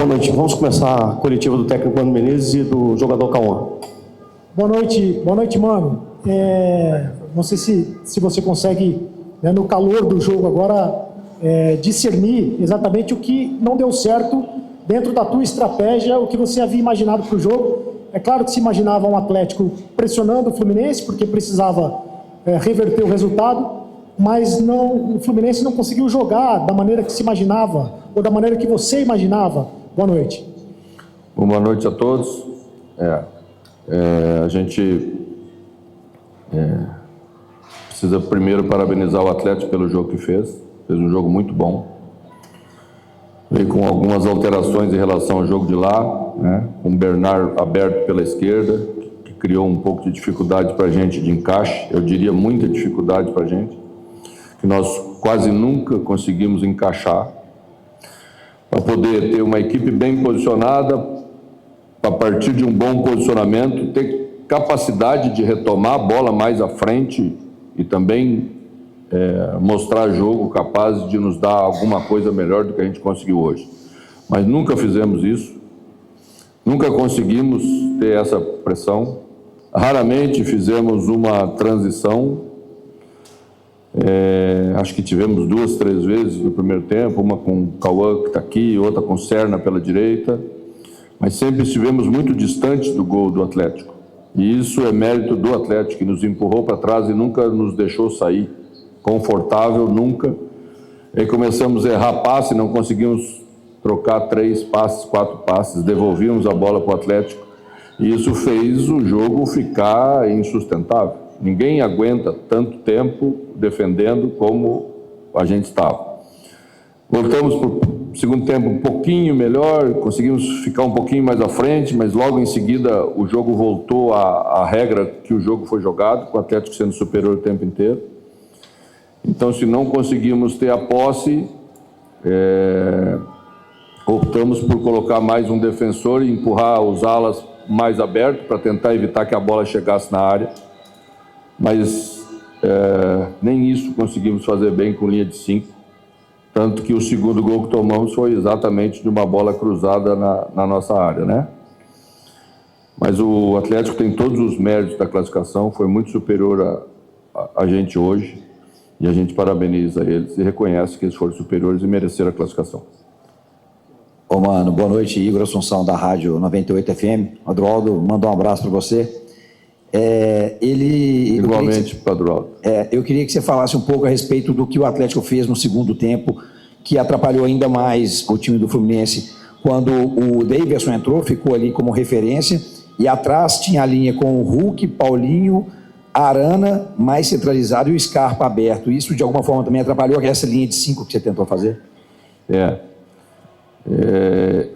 Boa noite. Vamos começar a coletiva do técnico Mano Menezes e do jogador Cauã. Boa noite, Mano. Não sei se você consegue, né, no calor do jogo agora, discernir exatamente o que não deu certo dentro da tua estratégia, o que você havia imaginado para o jogo. É claro que se imaginava um Atlético pressionando o Fluminense, porque precisava reverter o resultado, mas o Fluminense não conseguiu jogar da maneira que se imaginava, ou da maneira que você imaginava. Boa noite. Boa noite a todos. A gente precisa primeiro parabenizar o Atlético pelo jogo que fez um jogo muito bom. Veio com algumas alterações em relação ao jogo de lá, né? Com o Bernard aberto pela esquerda, que criou um pouco de dificuldade para a gente de encaixe, eu diria muita dificuldade para a gente, que nós quase nunca conseguimos encaixar, para poder ter uma equipe bem posicionada, a partir de um bom posicionamento, ter capacidade de retomar a bola mais à frente e também mostrar jogo capaz de nos dar alguma coisa melhor do que a gente conseguiu hoje. Mas nunca fizemos isso, nunca conseguimos ter essa pressão, raramente fizemos uma transição, acho que tivemos 2, 3 vezes no primeiro tempo, uma com o Cauã que está aqui, outra com o Serna pela direita, mas sempre estivemos muito distantes do gol do Atlético. E isso é mérito do Atlético, que nos empurrou para trás e nunca nos deixou sair confortável, nunca. Aí começamos a errar passe, não conseguimos trocar 3 passes, 4 passes, devolvíamos a bola para o Atlético. E isso fez o jogo ficar insustentável. Ninguém aguenta tanto tempo defendendo como a gente estava. Voltamos para o segundo tempo um pouquinho melhor, conseguimos ficar um pouquinho mais à frente, mas logo em seguida o jogo voltou à regra que o jogo foi jogado, com o Atlético sendo superior o tempo inteiro. Então, se não conseguimos ter a posse, optamos por colocar mais um defensor e empurrar os alas mais abertos para tentar evitar que a bola chegasse na área. Mas nem isso conseguimos fazer bem com linha de 5. Tanto que o segundo gol que tomamos foi exatamente de uma bola cruzada na nossa área, né? Mas o Atlético tem todos os méritos da classificação, foi muito superior a gente hoje. E a gente parabeniza eles e reconhece que eles foram superiores e mereceram a classificação. Ô, Mano, boa noite. Igor Assunção, da Rádio 98 FM. Adroaldo, manda um abraço para você. Igualmente, Padroaldo. Eu queria que você falasse um pouco a respeito do que o Atlético fez no segundo tempo, que atrapalhou ainda mais o time do Fluminense. Quando o Davidson entrou, ficou ali como referência, e atrás tinha a linha com o Hulk, Paulinho, Arana mais centralizado e o Scarpa aberto. Isso, de alguma forma, também atrapalhou essa linha de 5 que você tentou fazer?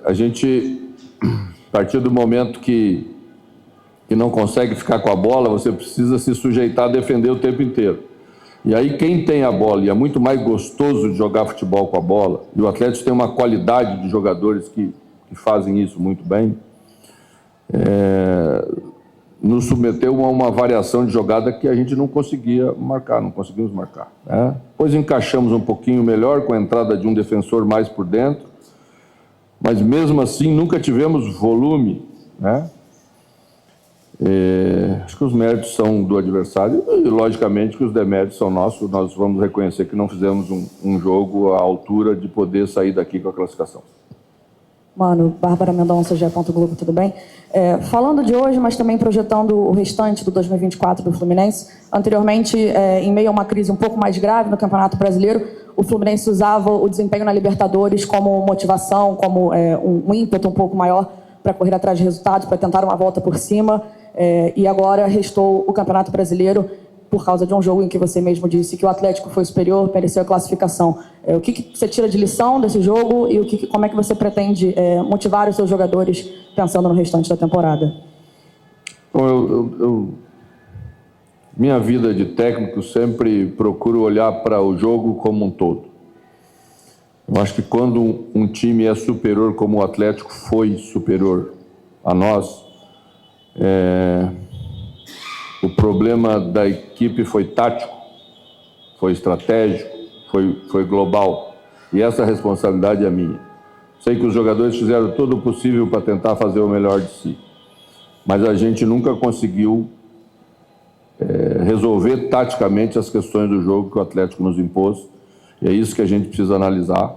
A gente, a partir do momento que não consegue ficar com a bola, você precisa se sujeitar a defender o tempo inteiro. E aí quem tem a bola, e é muito mais gostoso de jogar futebol com a bola, e o Atlético tem uma qualidade de jogadores que fazem isso muito bem, nos submeteu a uma variação de jogada que a gente não conseguia marcar, não conseguimos marcar, né? Depois encaixamos um pouquinho melhor com a entrada de um defensor mais por dentro, mas mesmo assim nunca tivemos volume, né? Acho que os méritos são do adversário e logicamente que os deméritos são nossos. Nós vamos reconhecer que não fizemos um jogo à altura de poder sair daqui com a classificação. Mano, Bárbara Mendonça, GE. Globo, tudo bem? Falando de hoje, mas também projetando o restante do 2024 do Fluminense, anteriormente, em meio a uma crise um pouco mais grave no Campeonato Brasileiro, o Fluminense usava o desempenho na Libertadores como motivação, como um ímpeto um pouco maior para correr atrás de resultados, para tentar uma volta por cima, e agora restou o Campeonato Brasileiro por causa de um jogo em que você mesmo disse que o Atlético foi superior, mereceu a classificação. O que você tira de lição desse jogo e como é que você pretende motivar os seus jogadores pensando no restante da temporada? Bom, minha vida de técnico sempre procuro olhar para o jogo como um todo. Eu acho que quando um time é superior, como o Atlético foi superior a nós, o problema da equipe foi tático, foi estratégico, foi global. E essa responsabilidade é minha. Sei que os jogadores fizeram todo o possível para tentar fazer o melhor de si. Mas a gente nunca conseguiu resolver taticamente as questões do jogo que o Atlético nos impôs. E é isso que a gente precisa analisar.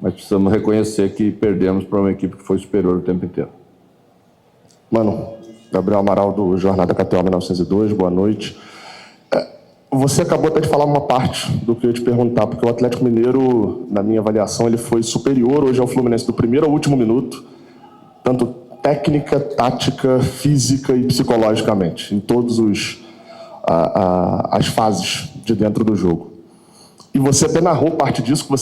Mas precisamos reconhecer que perdemos para uma equipe que foi superior o tempo inteiro. Mano, Gabriel Amaral, do Jornada KTO 1902, boa noite. Você acabou até de falar uma parte do que eu ia te perguntar, porque o Atlético Mineiro, na minha avaliação, ele foi superior hoje ao Fluminense do primeiro ao último minuto, tanto técnica, tática, física e psicologicamente, em todas as fases de dentro do jogo. E você até narrou parte disso, que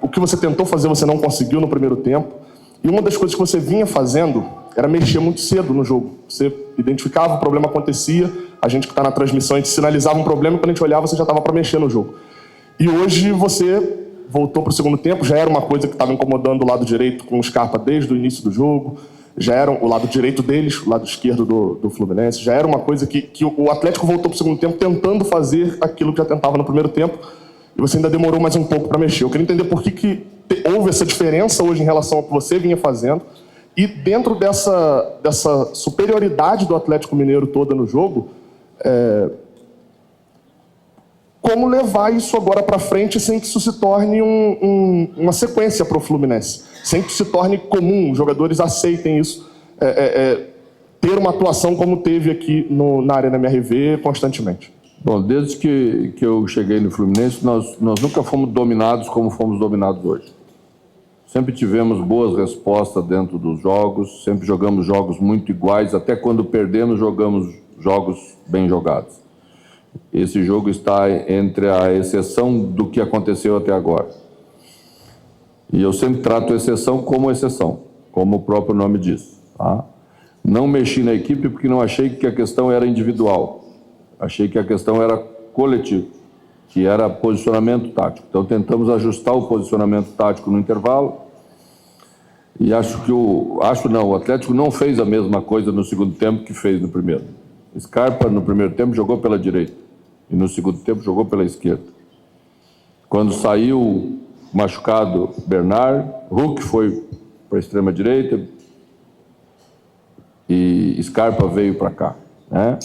o que você tentou fazer você não conseguiu no primeiro tempo. E uma das coisas que você vinha fazendo era mexer muito cedo no jogo. Você identificava, o problema acontecia, a gente que está na transmissão, a gente sinalizava um problema e quando a gente olhava você já estava para mexer no jogo. E hoje você voltou para o segundo tempo, já era uma coisa que estava incomodando o lado direito com o Scarpa desde o início do jogo, já era o lado direito deles, o lado esquerdo do Fluminense, já era uma coisa que o Atlético voltou para o segundo tempo tentando fazer aquilo que já tentava no primeiro tempo, e você ainda demorou mais um pouco para mexer. Eu queria entender por que houve essa diferença hoje em relação ao que você vinha fazendo, e dentro dessa superioridade do Atlético Mineiro toda no jogo, como levar isso agora para frente sem que isso se torne uma sequência para o Fluminense, sem que isso se torne comum, os jogadores aceitem isso, ter uma atuação como teve aqui na Arena MRV constantemente. Bom, desde que eu cheguei no Fluminense, nós nunca fomos dominados como fomos dominados hoje. Sempre tivemos boas respostas dentro dos jogos, sempre jogamos jogos muito iguais, até quando perdemos, jogamos jogos bem jogados. Esse jogo está entre a exceção do que aconteceu até agora. E eu sempre trato a exceção, como o próprio nome diz. Tá? Não mexi na equipe porque não achei que a questão era individual. Achei que a questão era coletiva, que era posicionamento tático. Então tentamos ajustar o posicionamento tático no intervalo. E o Atlético não fez a mesma coisa no segundo tempo que fez no primeiro. Scarpa no primeiro tempo jogou pela direita e no segundo tempo jogou pela esquerda. Quando saiu machucado Bernard, Hulk foi para a extrema direita e Scarpa veio para cá, né?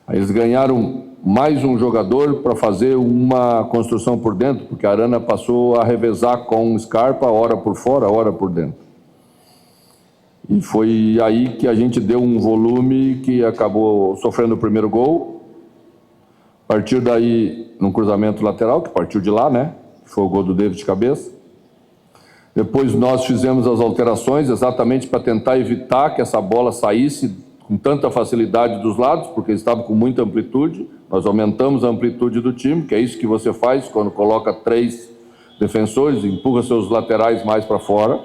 Aí eles ganharam mais um jogador para fazer uma construção por dentro, porque a Arana passou a revezar com o Scarpa, hora por fora, hora por dentro. E foi aí que a gente deu um volume que acabou sofrendo o primeiro gol. A partir daí, num cruzamento lateral, que partiu de lá, né? Foi o gol do David de cabeça. Depois nós fizemos as alterações exatamente para tentar evitar que essa bola saísse com tanta facilidade dos lados, porque eles estavam com muita amplitude. Nós aumentamos a amplitude do time, que é isso que você faz quando coloca 3 defensores, empurra seus laterais mais para fora.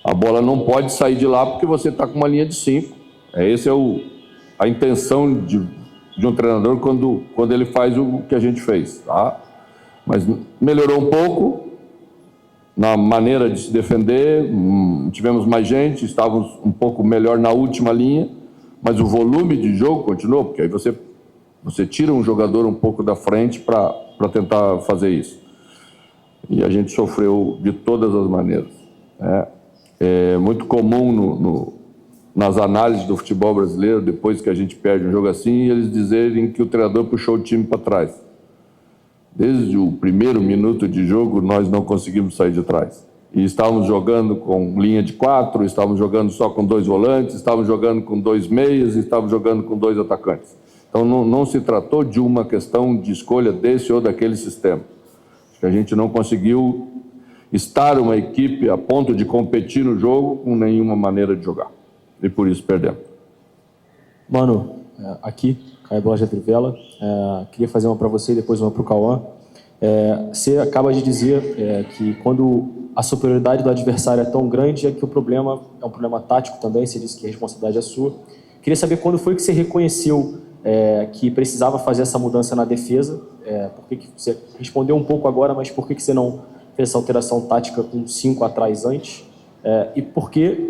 A bola não pode sair de lá porque você está com uma linha de 5. Essa é a intenção de um treinador quando ele faz o que a gente fez. Tá? Mas melhorou um pouco na maneira de se defender, tivemos mais gente, estávamos um pouco melhor na última linha, mas o volume de jogo continuou, porque aí você tira um jogador um pouco da frente para tentar fazer isso. E a gente sofreu de todas as maneiras. É muito comum nas análises do futebol brasileiro, depois que a gente perde um jogo assim, eles dizerem que o treinador puxou o time para trás. Desde o primeiro minuto de jogo, nós não conseguimos sair de trás. E estávamos jogando com linha de 4, estávamos jogando só com 2 volantes, estávamos jogando com 2 meias, estávamos jogando com 2 atacantes. Então não se tratou de uma questão de escolha desse ou daquele sistema. Acho que a gente não conseguiu estar uma equipe a ponto de competir no jogo com nenhuma maneira de jogar. E por isso perdemos. Mano, aqui, Caio Borja Trivela, queria fazer uma para você e depois uma para o Cauã. Você acaba de dizer que quando a superioridade do adversário é tão grande, é que o problema é um problema tático também, você disse que a responsabilidade é sua. Queria saber quando foi que você reconheceu que precisava fazer essa mudança na defesa, por que você respondeu um pouco agora, mas por que você não fez essa alteração tática com 5 atrás antes? E por que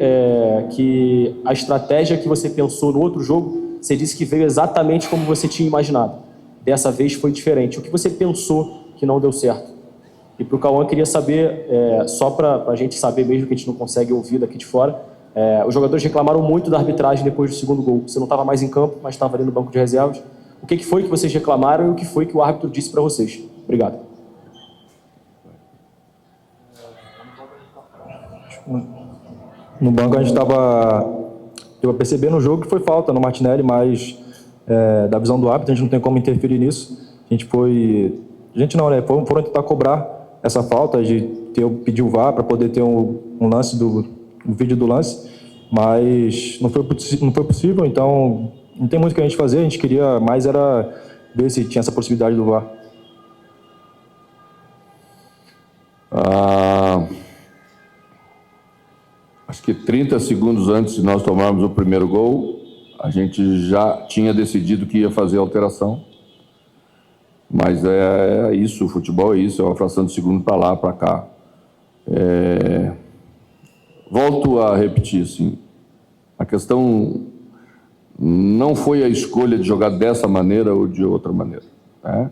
a estratégia que você pensou no outro jogo, você disse que veio exatamente como você tinha imaginado. Dessa vez foi diferente. O que você pensou que não deu certo? E para o Cauã, queria saber, só para a gente saber mesmo que a gente não consegue ouvir daqui de fora, os jogadores reclamaram muito da arbitragem depois do segundo gol. Você não estava mais em campo, mas estava ali no banco de reservas. O que foi que vocês reclamaram e o que foi que o árbitro disse para vocês? Obrigado. No banco a gente estava percebendo no jogo que foi falta no Martinelli, mas da visão do árbitro a gente não tem como interferir nisso. Foram tentar cobrar essa falta de pedir o VAR para poder ter um lance o vídeo do lance, mas não foi possível, então não tem muito o que a gente fazer. A gente queria mais era ver se tinha essa possibilidade do VAR. Acho que 30 segundos antes de nós tomarmos o primeiro gol, a gente já tinha decidido que ia fazer a alteração. Mas é isso, o futebol é isso, é uma fração de segundo para lá, para cá. Volto a repetir, assim, a questão não foi a escolha de jogar dessa maneira ou de outra maneira, né?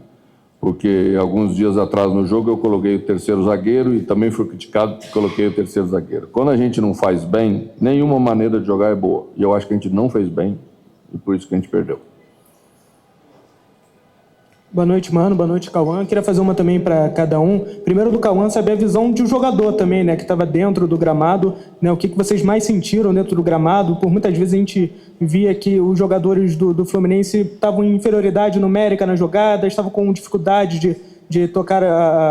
Porque alguns dias atrás no jogo eu coloquei o terceiro zagueiro e também fui criticado porque coloquei o terceiro zagueiro. Quando a gente não faz bem, nenhuma maneira de jogar é boa. E eu acho que a gente não fez bem e por isso que a gente perdeu. Boa noite, Mano. Boa noite, Cauã. Queria fazer uma também para cada um. Primeiro do Cauã, saber a visão de um jogador também, né, que estava dentro do gramado, né, o que vocês mais sentiram dentro do gramado. Por muitas vezes a gente via que os jogadores do Fluminense estavam em inferioridade numérica na jogada, estavam com dificuldade de tocar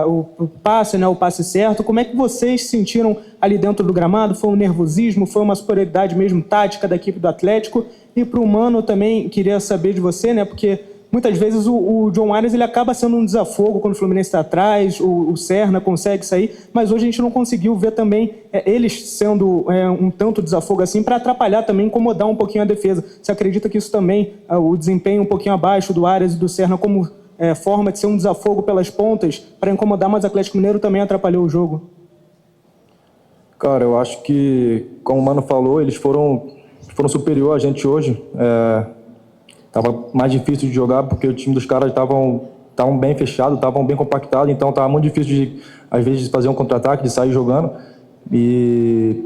o passe, né, o passe certo. Como é que vocês se sentiram ali dentro do gramado? Foi um nervosismo? Foi uma superioridade mesmo tática da equipe do Atlético? E para o Mano também, queria saber de você, né, porque muitas vezes o John Arias ele acaba sendo um desafogo quando o Fluminense está atrás, o Serna consegue sair, mas hoje a gente não conseguiu ver também eles sendo um tanto desafogo assim para atrapalhar também, incomodar um pouquinho a defesa. Você acredita que isso também, o desempenho um pouquinho abaixo do Arias e do Serna como forma de ser um desafogo pelas pontas para incomodar, mas o Atlético Mineiro também atrapalhou o jogo? Cara, eu acho que, como o Mano falou, eles foram superior a gente hoje. Tava mais difícil de jogar porque o time dos caras estavam bem fechado, estavam bem compactados, então estava muito difícil às vezes de fazer um contra-ataque, de sair jogando. E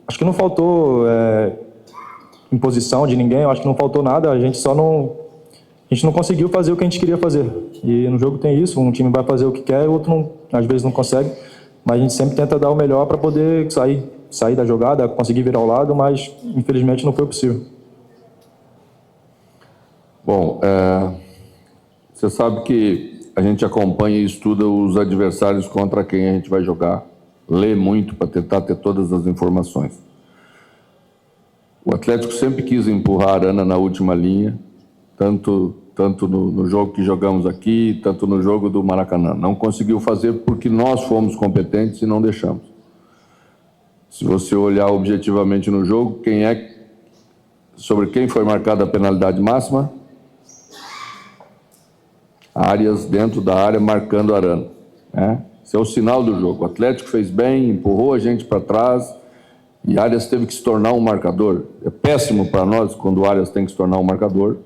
acho que não faltou imposição de ninguém, eu acho que não faltou nada, a gente não conseguiu fazer o que a gente queria fazer. E no jogo tem isso, um time vai fazer o que quer, o outro não, às vezes não consegue, mas a gente sempre tenta dar o melhor para poder sair da jogada, conseguir virar ao lado, mas infelizmente não foi possível. Bom, você sabe que a gente acompanha e estuda os adversários contra quem a gente vai jogar, lê muito para tentar ter todas as informações. O Atlético sempre quis empurrar a Arana na última linha, tanto no jogo que jogamos aqui, tanto no jogo do Maracanã. Não conseguiu fazer porque nós fomos competentes e não deixamos. Se você olhar objetivamente no jogo, sobre quem foi marcada a penalidade máxima? Arias dentro da área marcando Arana, né? Esse é o sinal do jogo. O Atlético fez bem, empurrou a gente para trás e Arias teve que se tornar um marcador. É péssimo para nós quando o Arias tem que se tornar um marcador,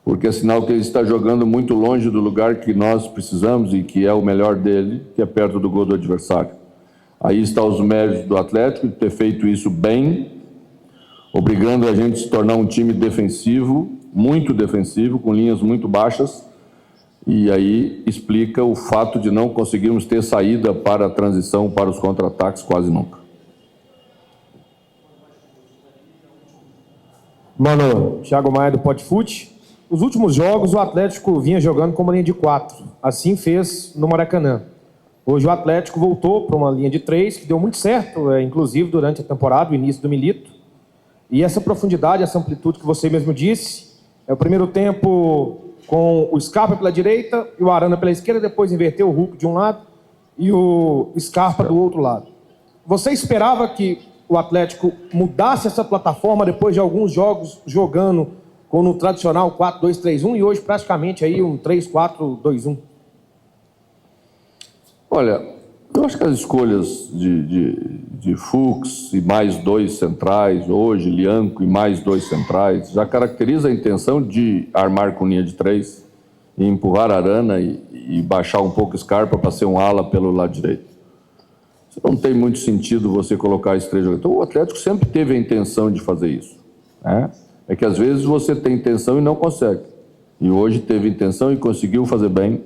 porque é sinal que ele está jogando muito longe do lugar que nós precisamos e que é o melhor dele, que é perto do gol do adversário. Aí está os méritos do Atlético de ter feito isso bem, obrigando a gente a se tornar um time defensivo, muito defensivo, com linhas muito baixas. E aí explica o fato de não conseguirmos ter saída para a transição, para os contra-ataques, quase nunca. Mano, Thiago Maia do Podfute. Nos últimos jogos, o Atlético vinha jogando com uma linha de 4. Assim fez no Maracanã. Hoje o Atlético voltou para uma linha de 3, que deu muito certo, inclusive durante a temporada, o início do Milito. E essa profundidade, essa amplitude que você mesmo disse, o primeiro tempo com o Scarpa pela direita e o Arana pela esquerda, depois inverteu o Hulk de um lado e o Scarpa do outro lado. Você esperava que o Atlético mudasse essa plataforma depois de alguns jogos jogando com o tradicional 4-2-3-1 e hoje praticamente aí um 3-4-2-1? Olha, eu acho que as escolhas de Fux e mais 2 centrais, hoje Lianco e mais 2 centrais, já caracteriza a intenção de armar com linha de 3 e empurrar a Arana e baixar um pouco Scarpa para ser um ala pelo lado direito. Não tem muito sentido você colocar esses 3 jogadores. Então, o Atlético sempre teve a intenção de fazer isso, né? É que às vezes você tem intenção e não consegue. E hoje teve intenção e conseguiu fazer bem,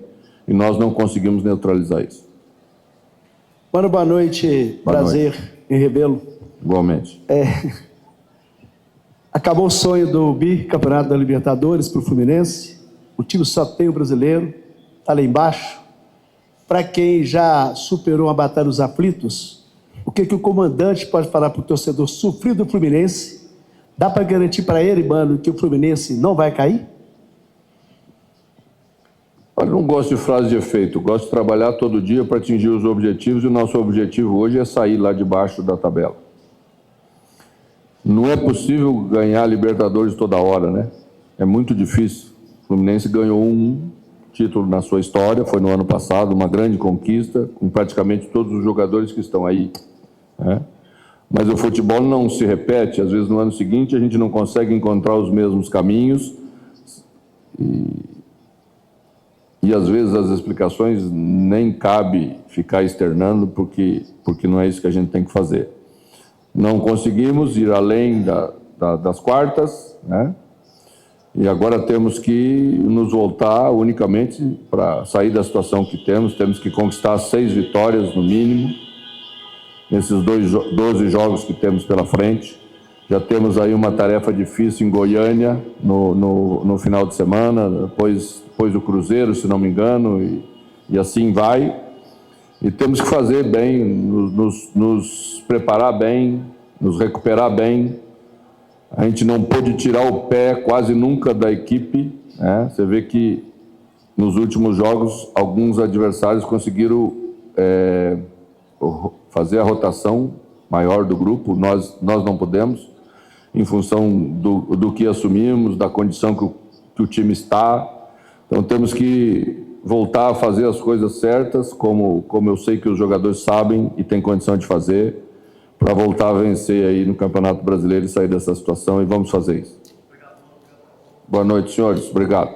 e nós não conseguimos neutralizar isso. Mano, boa noite. Boa Prazer noite. em revê-lo. Igualmente. Acabou o sonho do bicampeonato da Libertadores para o Fluminense. O time só tem o brasileiro, está lá embaixo. Para quem já superou a batalha dos aflitos, o que o comandante pode falar para o torcedor sofrido do Fluminense? Dá para garantir para ele, mano, que o Fluminense não vai cair? Eu não gosto de frase de efeito, gosto de trabalhar todo dia para atingir os objetivos, e o nosso objetivo hoje é sair lá de baixo da tabela. Não é possível ganhar Libertadores toda hora, né? É muito difícil. O Fluminense ganhou um título na sua história, foi no ano passado, uma grande conquista, com praticamente todos os jogadores que estão aí, né? Mas o futebol não se repete, às vezes no ano seguinte a gente não consegue encontrar os mesmos caminhos e às vezes as explicações nem cabe ficar externando, porque não é isso que a gente tem que fazer. Não conseguimos ir além das quartas, né? E agora temos que nos voltar unicamente para sair da situação que temos que conquistar 6 vitórias no mínimo, nesses 12 jogos que temos pela frente. Já temos aí uma tarefa difícil em Goiânia, no final de semana, depois do Cruzeiro, se não me engano, e assim vai. E temos que fazer bem, nos preparar bem, nos recuperar bem. A gente não pôde tirar o pé quase nunca da equipe, né? Você vê que nos últimos jogos alguns adversários conseguiram fazer a rotação maior do grupo, nós não podemos, em função do que assumimos, da condição que o time está. Então temos que voltar a fazer as coisas certas, como eu sei que os jogadores sabem e têm condição de fazer, para voltar a vencer aí no Campeonato Brasileiro e sair dessa situação, e vamos fazer isso. Boa noite, senhores. Obrigado.